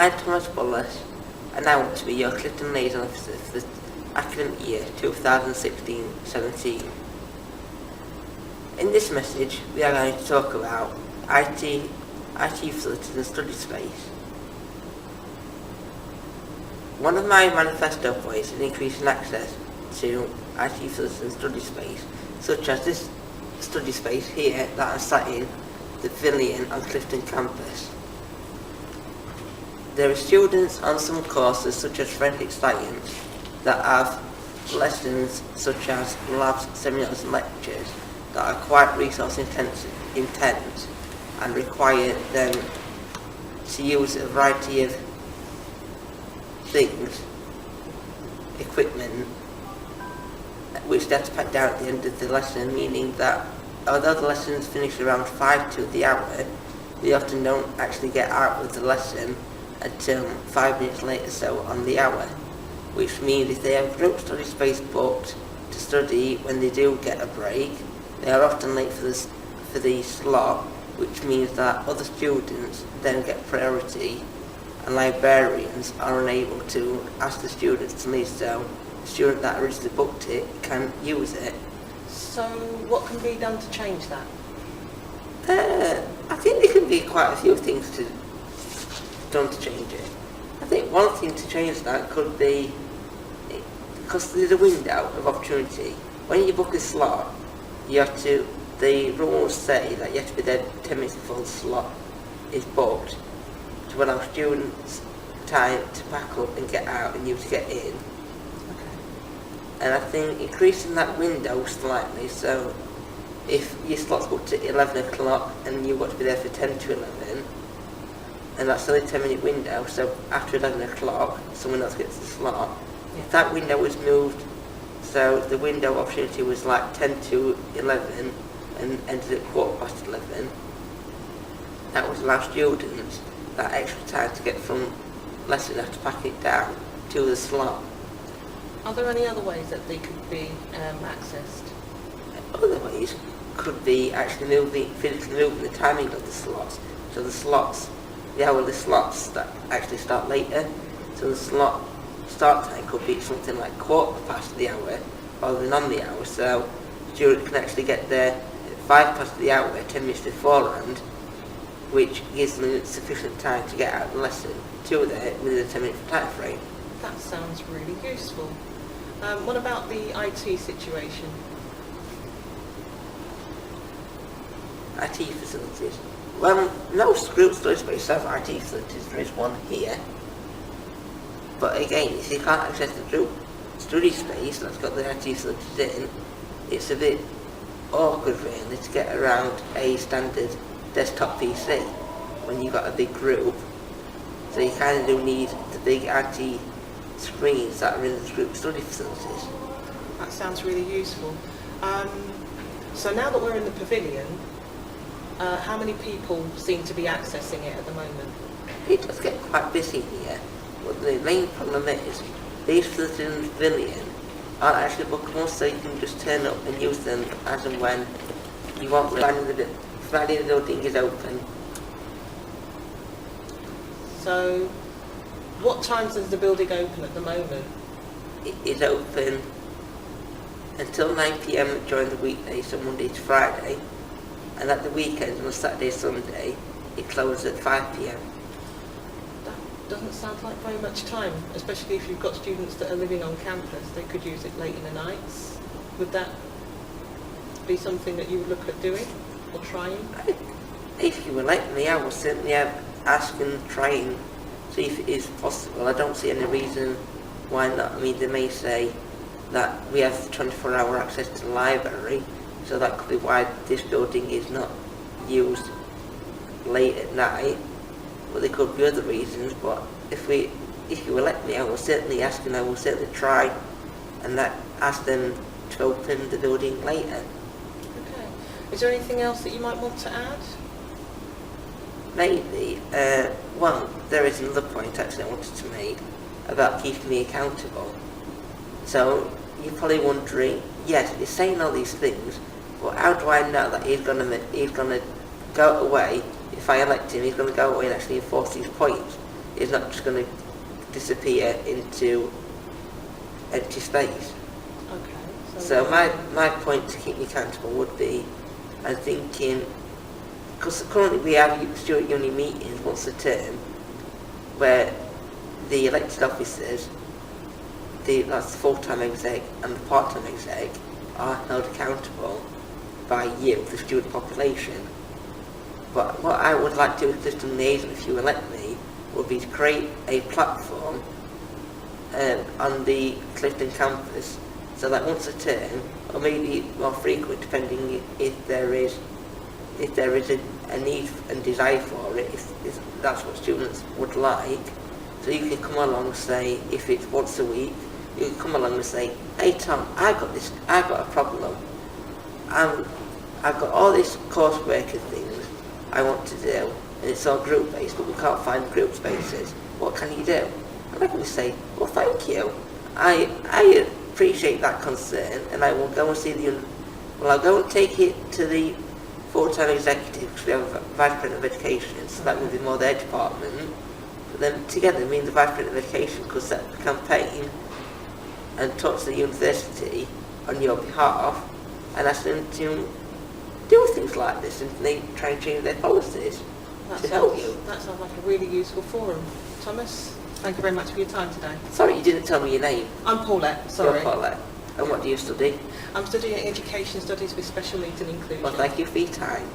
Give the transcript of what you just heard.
I'm Thomas Bullis, and I want to be your Clifton Liaison Officer for the academic year 2016-17. In this message, we are going to talk about IT facilities and study space. One of my manifesto points is increasing access to IT facilities and study space, such as this study space here that I'm sat in, the Pavilion on Clifton campus. There are students on some courses such as forensic science that have lessons such as labs, seminars and lectures that are quite resource intense and require them to use a variety of things, equipment, which they have to pack down at the end of the lesson, meaning that although the lessons finish around 5 to the hour, they often don't actually get out of the lesson until 5 minutes later so on the hour, which means if they have group study space booked to study when they do get a break, they are often late for the slot, which means that other students then get priority and librarians are unable to ask the students to leave, so the student that originally booked it can use it. So what can be done to change that? I think there can be quite a few things done to change it. I think one thing to change that could be, because there's a window of opportunity. When you book a slot, the rules say that you have to be there 10 minutes before the slot is booked to allow students time to pack up and get out and you to get in. Okay. And I think increasing that window slightly, so if your slot's booked at 11 o'clock and you've got to be there for 10 to 11, and that's only a 10-minute window, so after 11 o'clock someone else gets the slot. If that window was moved, so the window of opportunity was like 10 to 11 and ended at 11:15, that would allow students that extra time to get from lesson after pack it down to the slot. Are there any other ways that they could be accessed? Other ways could be actually physically moving the timing of the slots. So the hourly slots that actually start later. So the slot start time could be something like 15 the hour rather than on the hour. So the student can actually get there at 5 past the hour, 10 minutes beforehand, which gives them sufficient time to get out of the lesson to there within a 10-minute time frame. That sounds really useful. What about the IT situation? IT facilities. Well, most group study space have IT facilities. There is one here. But again, if you can't access the group study space that's got the IT facilities in, it's a bit awkward really to get around a standard desktop PC when you've got a big group. So you kind of do need the big IT screens that are in the group study facilities. That sounds really useful. So now that we're in the pavilion, how many people seem to be accessing it at the moment? It does get quite busy here, but the main problem is these facilities in the pavilion aren't actually bookable, so you can just turn up and use them as and when you want, providing the building is open. So what times is the building open at the moment? It is open until 9 PM during the weekdays, so Monday to Friday, and at the weekends on a Saturday, Sunday, it closes at 5 PM. That doesn't sound like very much time, especially if you've got students that are living on campus. They could use it late in the nights. Would that be something that you would look at doing or trying? If you would like me, I will certainly ask and try and see if it is possible. I don't see any reason why not. I mean, they may say that we have 24-hour access to the library, so that could be why this building is not used late at night. But there could be other reasons. But if you will let me, I will certainly ask and I will certainly try and ask them to open the building later. Okay. Is there anything else that you might want to add? Maybe. Well, there is another point actually I wanted to make about keeping me accountable. So you're probably wondering, yes, he's saying all these things, but how do I know that he's gonna go away? If I elect him, he's gonna go away and actually enforce these points. is not just going to disappear into empty space. Okay. So my point to keep me accountable would be, I'm thinking, because currently we have Stuart Uni meetings once a term, where the elected officers, that's the full-time exec and the part-time exec, are held accountable by you, the student population. But what I would like to do with Clifton Liaison, if you elect me, would be to create a platform on the Clifton campus, so that once a term, or maybe more frequent, depending if there is a need and desire for it, if that's what students would like. So you can come along and say, if it's once a week, you can come along and say, hey Tom, I've got a problem. I've got all this coursework and things I want to do, and it's all group based, but we can't find group spaces. What can you do? And I can say, well, thank you. I appreciate that concern, and I will go and see I'll go and take it to the full-time executive, because we have a Vice President of Education, so that would be more their department. But then together, me and the Vice President of Education could set up a campaign and talk to the university on your behalf and ask them to do things like this, and they try and change their policies to help you. That sounds like a really useful forum. Thomas, thank you very much for your time today. Sorry, you didn't tell me your name. I'm Paulette, sorry. You're Paulette. And what do you study? I'm studying Education Studies with Special Needs and Inclusion. Well, thank you for your time.